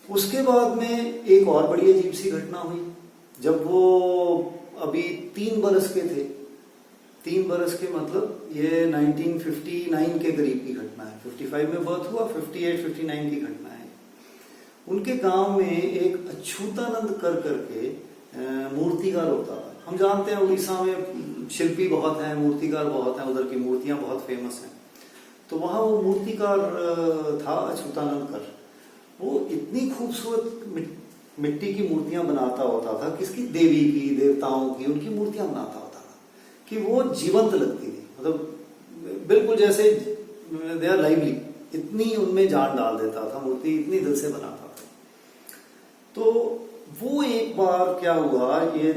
उसके बाद में एक और बड़ी अजीब सी घटना हुई। जब वो अभी 3 बरस के थे, 3 बरस के मतलब ये 1959 के करीब की घटना है। 55 में बर्थ हुआ, 58-59 की घटना है। उनके गांव में एक अछूतानंद कर करके मूर्तिकार होता था। हम जानते हैं उड़ीसा में शिल्पी बहुत हैं, मूर्तिकार बहुत हैं, उधर की मूर्तियां बहुत फेमस हैं। तो वहां वो मूर्तिकार था अछूतानंद कर। वो इतनी खूबसूरत मिट्टी की मूर्तियां बनाता होता था, किसकी, देवी की, देवताओं की, उनकी मूर्तियां बनाता होता था कि वो जीवंत लगती थी, मतलब बिल्कुल जैसे दे आर लाइवली, इतनी उनमें जान डाल देता था, मूर्ति इतनी दिल से बनाता था। तो वो एक बार क्या हुआ, ये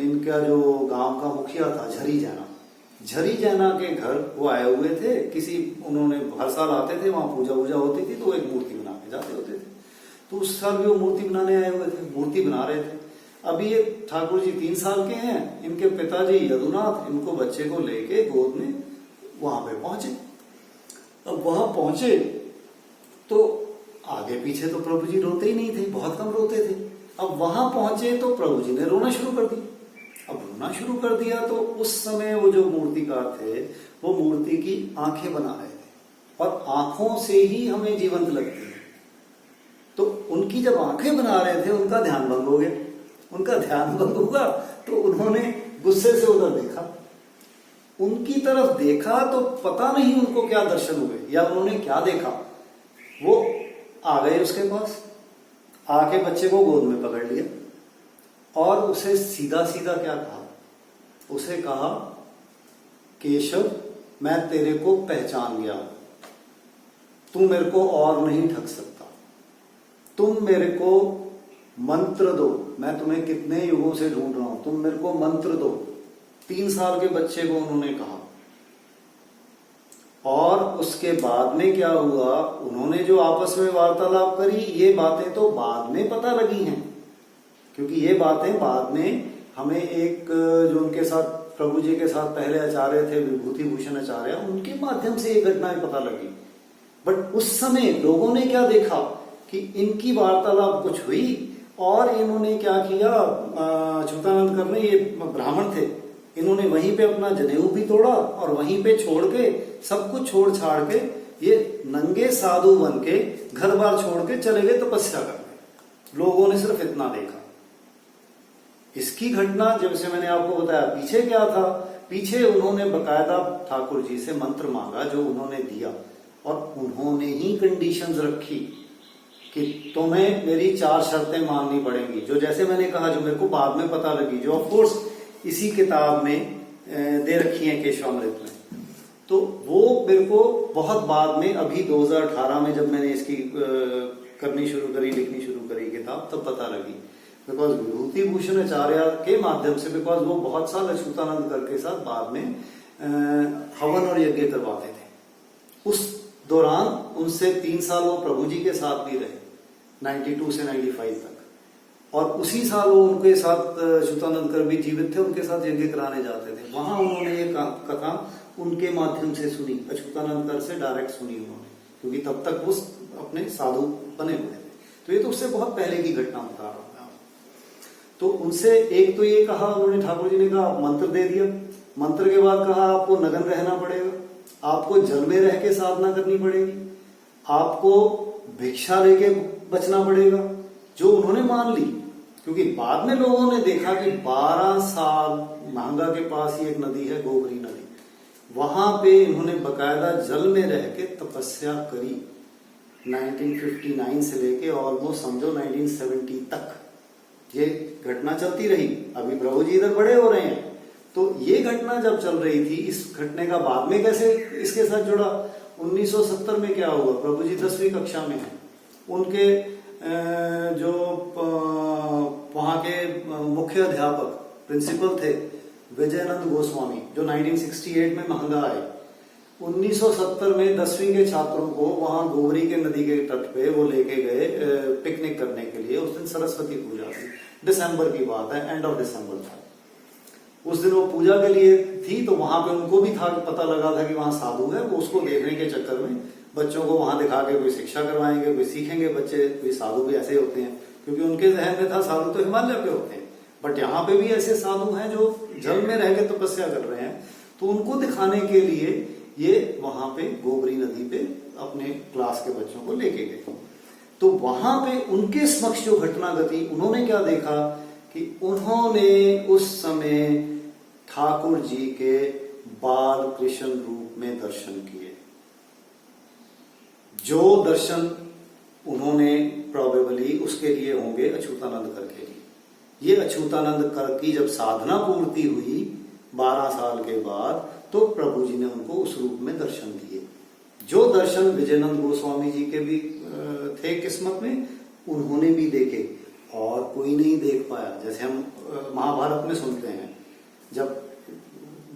इनका जो गांव का मुखिया था झरी जैना के घर वो आए हुए थे किसी, उन्होंने हर साल आते थे, वहां पूजा वूजा होती थी, तो वो एक मूर्ति बना के जाते होते थे। तो उस साल भी वो मूर्ति बनाने आए हुए थे, मूर्ति बना रहे थे। अभी ये ठाकुर जी 3 साल के हैं, इनके पिताजी यदुनाथ इनको बच्चे को लेके गोद में वहां पे पहुंचे। अब वहां पहुंचे तो आगे पीछे तो प्रभु जी रोते ही नहीं थे, बहुत कम रोते थे। अब वहां पहुंचे तो प्रभु जी ने रोना शुरू कर दिया। अब रोना शुरू कर दिया तो उस समय वो जो मूर्तिकार थे वो मूर्ति की आंखें बना रहे थे, और आंखों से ही हमें जीवंत लगती है। तो उनकी जब आंखें बना रहे थे, उनका ध्यान भंग हो गया। उनका ध्यान भंग हुआ तो उन्होंने गुस्से से उधर देखा, उनकी तरफ देखा तो पता नहीं उनको क्या दर्शन हुए या उन्होंने क्या देखा। वो आ गए उसके पास, आके बच्चे को गोद में पकड़ लिया और उसे सीधा सीधा क्या कहा, उसे कहा, केशव मैं तेरे को पहचान गया, तू मेरे को और नहीं ठग सकता, तुम मेरे को मंत्र दो, मैं तुम्हें कितने युगों से ढूंढ रहा हूं, तुम मेरे को मंत्र दो। 3 साल के बच्चे को उन्होंने कहा। और उसके बाद में क्या हुआ, उन्होंने जो आपस में वार्तालाप करी, ये बातें तो बाद में पता लगी हैं, क्योंकि ये बातें बाद में हमें एक जो उनके साथ प्रभु जी के साथ पहले आचार्य थे विभूति भूषण आचार्य, उनके माध्यम से ये घटनाएं पता लगी। बट उस समय लोगों ने क्या देखा कि इनकी वार्तालाप कुछ हुई और इन्होंने क्या किया, अच्युतानंद कर, ये ब्राह्मण थे, इन्होंने वहीं पे अपना जनेऊ भी तोड़ा और वहीं पे छोड़ के सब कुछ छोड़ छाड़ के ये नंगे साधु बन के घर बार छोड़ के चले गए तपस्या करने। लोगों ने सिर्फ इतना देखा। इसकी घटना जैसे मैंने आपको बताया, पीछे क्या था, पीछे उन्होंने बकायदा ठाकुर जी से मंत्र मांगा जो उन्होंने दिया, और उन्होंने ही कंडीशंस रखी कि तुम्हें मेरी 4 शर्तें माननी पड़ेंगी, जो जैसे मैंने कहा, जो मेरे को बाद में पता लगी, जो ऑफ कोर्स इसी किताब में दे रखी है केशवामृत में। तो वो मेरे को बहुत बाद में, अभी 2018 में जब मैंने इसकी करनी शुरू करी, लिखनी शुरू करी किताब, तब पता लगी। बिकॉज विभूति भूषण आचार्य के माध्यम से, बिकॉज वो बहुत साल अच्युतानंद कर के साथ बाद में हवन और यज्ञ करवाते थे। उस दौरान उनसे 3 साल वो प्रभु जी के साथ भी रहे, 92 से 95 तक, और उसी साल वो उनके साथ अच्युतानंद कर भी जीवित थे, उनके साथ यज्ञ कराने जाते थे। वहां उन्होंने ये कथा उनके माध्यम से सुनी, अच्युतानंद कर से डायरेक्ट सुनी उन्होंने, क्योंकि तब तक वो अपने साधु बने हुए थे। तो ये तो उससे बहुत पहले की घटना बता रहा हूं। तो उनसे एक तो ये कहा उन्होंने, ठाकुर जी ने कहा आप मंत्र दे दिया, मंत्र के बाद कहा आपको नग्न रहना पड़ेगा, आपको जल में रह के साधना करनी पड़ेगी, आपको भिक्षा लेके बचना पड़ेगा, जो उन्होंने मान ली। क्योंकि बाद में लोगों ने देखा कि 12 साल महंगा के पास ही एक नदी है, गोगरी नदी, वहां पे इन्होंने बकायदा जल में रह के तपस्या करी 1959 से लेके ऑलमोस्ट समझो 1970 तक ये घटना चलती रही। अभी प्रभु जी इधर बड़े हो रहे हैं, तो ये घटना जब चल रही थी, इस घटने का बाद में कैसे इसके साथ जुड़ा, 1970 में क्या हुआ, प्रभु जी 10वीं कक्षा में हैं, उनके जो वहां के मुख्य अध्यापक प्रिंसिपल थे विजयानंद गोस्वामी, जो 1968 में महंगा आए, 1970 में 10वीं के छात्रों को वहां गोवरी के नदी के तट पे वो लेके गए पिकनिक करने के लिए। उस दिन सरस्वती पूजा थी, दिसंबर की बात है, एंड ऑफ दिसंबर था। उस दिन वो पूजा के लिए थी, तो वहां पे उनको भी था, पता लगा था कि वहां साधु है, वो उसको देखने के चक्कर में बच्चों को वहां दिखा के कोई शिक्षा करवाएंगे, कोई सीखेंगे बच्चे। कोई साधु भी ऐसे होते हैं, क्योंकि उनके जहन में था साधु तो हिमालय पे होते हैं, बट यहाँ पे भी ऐसे साधु हैं जो जल में रह के तपस्या कर रहे हैं। तो उनको दिखाने के लिए ये वहां पे गोबरी नदी पे अपने क्लास के बच्चों को लेके गए। तो वहां पे उनके समक्ष जो घटना घटी, उन्होंने क्या देखा कि उन्होंने उस समय ठाकुर जी के बाल कृष्ण रूप में दर्शन किए। जो दर्शन उन्होंने प्रोबेबली उसके लिए होंगे अच्युतानंद कर के लिए। ये अच्युतानंद कर की जब साधना पूर्ति हुई 12 साल के बाद, तो प्रभु जी ने उनको उस रूप में दर्शन दिए। जो दर्शन विजयनंद गोस्वामी जी के भी थे किस्मत में, उन्होंने भी देखे और कोई नहीं देख पाया। जैसे हम महाभारत में सुनते हैं, जब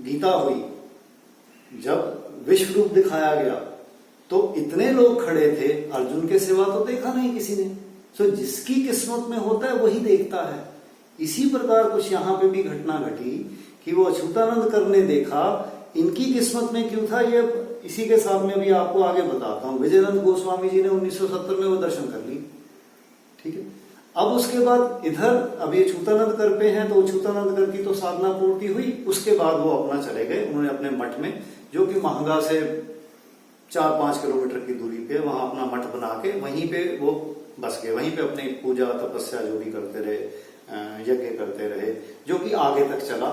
गीता हुई, जब विश्व रूप दिखाया गया, तो इतने लोग खड़े थे, अर्जुन के सिवा तो देखा नहीं किसी ने। तो जिसकी किस्मत में होता है वही देखता है। इसी प्रकार कुछ यहाँ पे भी घटना घटी कि वो अच्युतानंद कर ने देखा, इनकी किस्मत में क्यों था, ये इसी के साथ में भी आपको आगे बताता हूं। विजयनंद गोस्वामी जी ने 1970 में वो दर्शन कर ली, ठीक है। अब उसके बाद इधर अभी अच्युतानंद कर पे हैं, तो अच्युतानंद कर की तो साधना पूर्ति हुई। उसके बाद वो अपना चले गए, उन्होंने अपने मठ में, जो कि महंगा से 4-5 किलोमीटर की दूरी पे, वहां अपना मठ बना के वहीं पे वो बस गए। वहीं पे अपनी पूजा तपस्या जो भी करते रहे, यज्ञ करते रहे, जो कि आगे तक चला,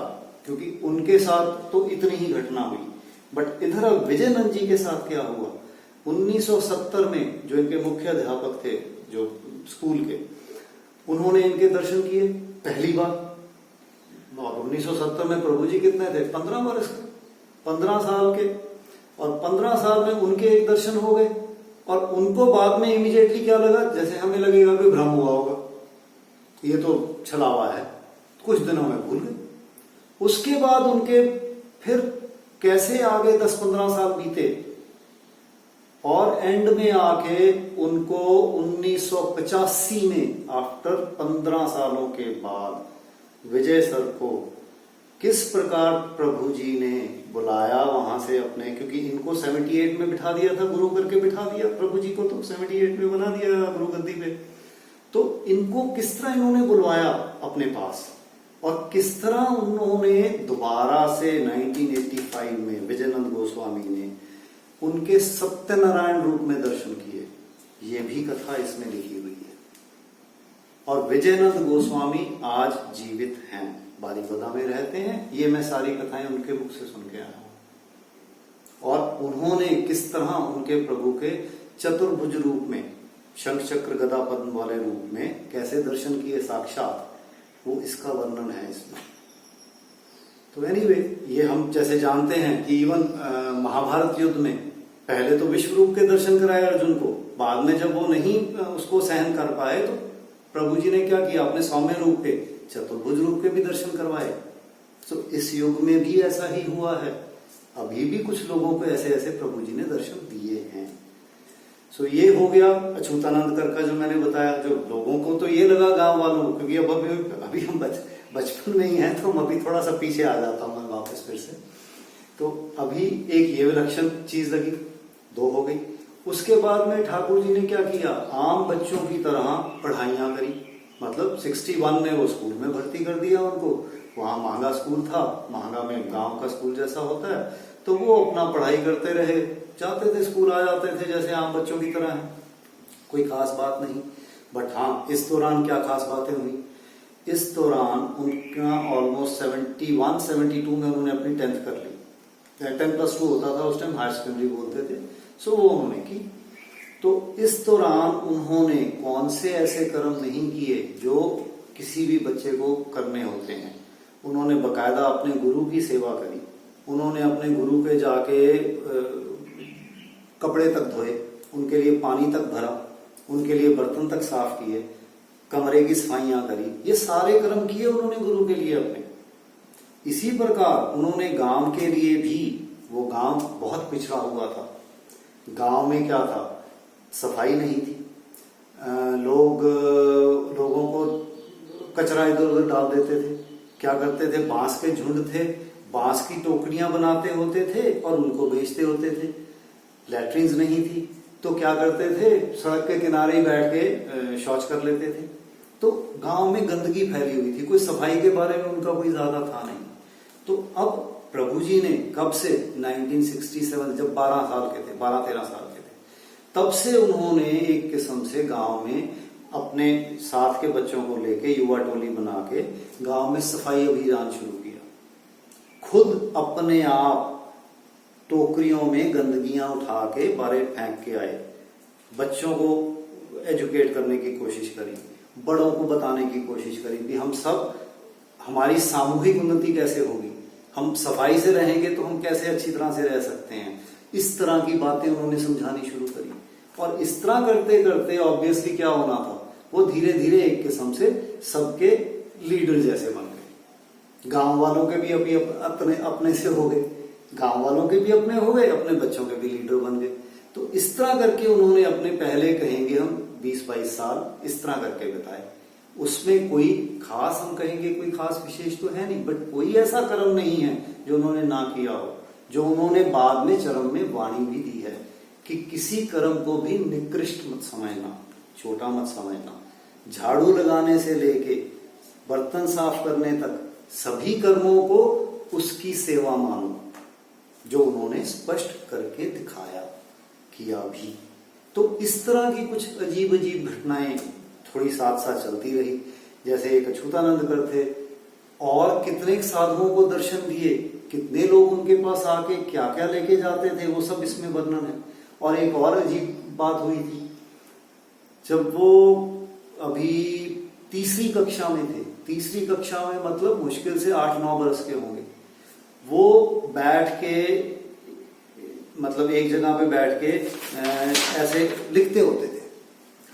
क्योंकि उनके साथ तो इतनी ही घटना हुई। बट इधर अब विजयनंद जी के साथ क्या हुआ, 1970 में जो इनके मुख्य अध्यापक थे जो स्कूल के, उन्होंने इनके दर्शन किए पहली बार। और 1970 में प्रभु जी कितने थे, 15 वर्ष के, 15 साल के। और 15 साल में उनके एक दर्शन हो गए, और उनको बाद में इमीडिएटली क्या लगा, जैसे हमें लगेगा कि भ्रम हुआ होगा, ये तो छलावा है, कुछ दिनों में भूल गए। उसके बाद उनके फिर कैसे आगे 10-15 साल बीते, और एंड में आके उनको 1985 में, आफ्टर 15 सालों के बाद, विजय सर को किस प्रकार प्रभु जी ने बुलाया वहां से अपने, क्योंकि इनको 78 में बिठा दिया था, गुरु करके बिठा दिया प्रभु जी को, तो 78 में बना दिया गुरु गद्दी पे। तो इनको किस तरह इन्होंने बुलवाया अपने पास, और किस तरह उन्होंने दोबारा से 1985 में विजयनंद गोस्वामी ने उनके सत्यनारायण रूप में दर्शन किए, ये भी कथा इसमें लिखी हुई है। और विजयनंद गोस्वामी आज जीवित हैं, बारीपदा में रहते हैं। ये मैं सारी कथाएं उनके मुख से सुन के आया हूं। और उन्होंने किस तरह उनके प्रभु के चतुर्भुज रूप में, शंख चक्र गदा पद्म वाले रूप में कैसे दर्शन किए साक्षात, वो इसका वर्णन है इसमें। तो एनीवे, ये हम जैसे जानते हैं कि इवन महाभारत युद्ध में पहले तो विश्व रूप के दर्शन कराए अर्जुन को, बाद में जब वो नहीं उसको सहन कर पाए, तो प्रभु जी ने क्या किया, अपने सौम्य रूप के, चतुर्भुज रूप के भी दर्शन करवाए। तो इस युग में भी ऐसा ही हुआ है, अभी भी कुछ लोगों को ऐसे ऐसे प्रभु जी ने दर्शन दिए हैं। सो ये हो गया अच्युतानंद कर का जो मैंने बताया। जो लोगों को तो ये लगा, गांव वालों को, क्योंकि अब अभी हम बचपन में ही हैं, तो अभी थोड़ा सा पीछे आ जाता हूं मैं वापस फिर से। तो अभी एक ये विलक्षण चीज लगी, 2 हो गई। उसके बाद में ठाकुर जी ने क्या किया, आम बच्चों की तरह पढ़ाइयां करी। मतलब 61 में वो स्कूल में भर्ती कर दिया उनको। वहां महंगा स्कूल था, महंगा में गांव का स्कूल जैसा होता है, तो वो अपना पढ़ाई करते रहे, जाते थे स्कूल, आ जाते थे जैसे आम बच्चों की तरह है, कोई खास बात नहीं। बट हाँ, इस दौरान क्या खास बातें हुई, इस दौरान उनका ऑलमोस्ट 71-72 में उन्होंने अपनी 10th कर ली। 10+2 होता था उस टाइम, हायर सेकेंडरी बोलते थे। सो वो उन्होंने की। तो इस दौरान उन्होंने कौन से ऐसे कर्म नहीं किए जो किसी भी बच्चे को करने होते हैं। उन्होंने बकायदा अपने गुरु की सेवा करी, उन्होंने अपने गुरु के जाके कपड़े तक धोए, उनके लिए पानी तक भरा, उनके लिए बर्तन तक साफ किए, कमरे की सफाइयां करी। ये सारे कर्म किए उन्होंने गुरु के लिए अपने। इसी प्रकार उन्होंने गांव के लिए भी, वो गांव बहुत पिछड़ा हुआ था, गांव में क्या था, सफाई नहीं थी, लोगों को कचरा इधर उधर डाल देते थे। क्या करते थे, बांस के झुंड थे, बांस की टोकरियां बनाते होते थे और उनको बेचते होते थे। लैट्रिन्स नहीं थी, तो क्या करते थे, सड़क के किनारे ही बैठ के शौच कर लेते थे। तो गांव में गंदगी फैली हुई थी, कोई सफाई के बारे में उनका कोई ज्यादा था नहीं। तो अब प्रभु जी ने कब से 1967 जब 12 साल के थे, 12-13 साल के थे, तब से उन्होंने एक किस्म से गांव में अपने साथ के बच्चों को लेके युवा टोली बना के गांव में सफाई अभियान शुरू किया। खुद अपने आप टोकरियों में गंदगियां उठा के बाहर फेंक के आए, बच्चों को एजुकेट करने की कोशिश करी, बड़ों को बताने की कोशिश करी कि हम सब, हमारी सामूहिक उन्नति कैसे होगी, हम सफाई से रहेंगे तो हम कैसे अच्छी तरह से रह सकते हैं। इस तरह की बातें उन्होंने समझानी शुरू करी। और इस तरह करते करते ऑब्वियसली क्या होना था, वो धीरे धीरे एक किस्म से सबके लीडर जैसे बन गए। गांव वालों के भी अभी अपने से हो गए, गांव वालों के भी अपने हो गए, अपने बच्चों के भी लीडर बन गए। तो इस तरह करके उन्होंने अपने पहले कहेंगे हम 20-22 साल इस तरह करके बिताए। उसमें कोई खास, हम कहेंगे कोई खास विशेष तो है नहीं, बट कोई ऐसा कर्म नहीं है जो उन्होंने ना किया हो। जो उन्होंने बाद में चरम में वाणी भी दी है कि किसी कर्म को भी निकृष्ट मत समझना, छोटा मत समझना। झाड़ू लगाने से लेके बर्तन साफ करने तक सभी कर्मों को उसकी सेवा मानो, जो उन्होंने स्पष्ट करके दिखाया, किया भी। तो इस तरह की कुछ अजीब अजीब घटनाएं थोड़ी साथ साथ चलती रही। जैसे एक अछूतानंद कर थे, और कितने साधुओं को दर्शन दिए, कितने लोग उनके पास आके क्या क्या लेके जाते थे, वो सब इसमें वर्णन है। और एक और अजीब बात हुई थी, जब वो अभी तीसरी कक्षा में थे, तीसरी कक्षा में मतलब मुश्किल से 8-9 बरस के होंगे, वो बैठ के मतलब एक जगह पे बैठ के ऐसे लिखते होते थे।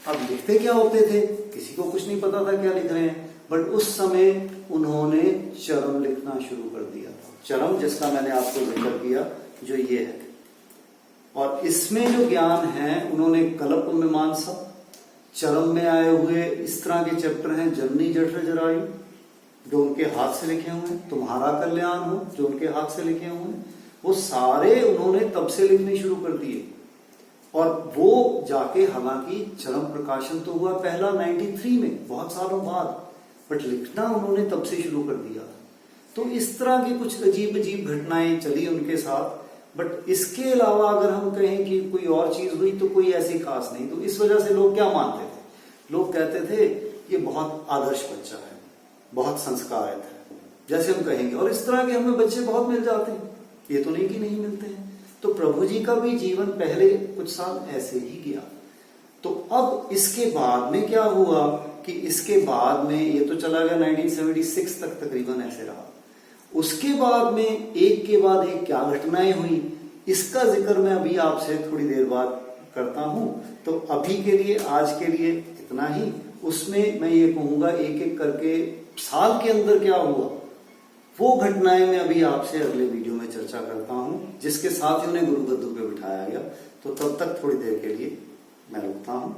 अब लिखते क्या होते थे, किसी को कुछ नहीं पता था क्या लिख रहे हैं, बट उस समय उन्होंने चरम लिखना शुरू कर दिया था। चरम जिसका मैंने आपको जिक्र किया, जो ये है। और इसमें जो ज्ञान है, उन्होंने कल्प मीमांसा, चरम में आए हुए इस तरह के चैप्टर हैं, जननी जठर जरायु, जो उनके हाथ से लिखे हुए हैं, तुम्हारा कल्याण हो, जो उनके हाथ से लिखे हुए हैं, वो सारे उन्होंने तब से लिखने शुरू कर दिए। और वो जाके, हालांकि चरम प्रकाशन तो हुआ पहला 93 में, बहुत सालों बाद, बट लिखना उन्होंने तब से शुरू कर दिया। तो इस तरह की कुछ अजीब अजीब घटनाएं चली उनके साथ। बट इसके अलावा अगर हम कहें कि कोई और चीज हुई तो कोई ऐसी खास नहीं। तो इस वजह से लोग क्या मानते थे, लोग कहते थे ये बहुत आदर्श बच्चा है, बहुत संस्कारित है, जैसे हम कहेंगे। और इस तरह के हमें बच्चे बहुत मिल जाते हैं, ये तो नहीं कि नहीं मिलते हैं। तो प्रभु जी का भी जीवन पहले कुछ साल ऐसे ही गया। तो अब इसके बाद में क्या हुआ कि इसके बाद में ये तो चला गया 1976 तक तकरीबन ऐसे रहा। उसके बाद में एक के बाद एक क्या घटनाएं हुई, इसका जिक्र मैं अभी आपसे थोड़ी देर बाद करता हूं। तो अभी के लिए, आज के लिए इतना ही। उसमें मैं ये कहूंगा एक एक करके साल के अंदर क्या हुआ, वो घटनाएं मैं अभी आपसे अगले वीडियो में चर्चा करता हूं, जिसके साथ ही उन्हें गुरु गद्दू पे बिठाया गया। तो तब तक थोड़ी देर के लिए मैं रुकता हूं।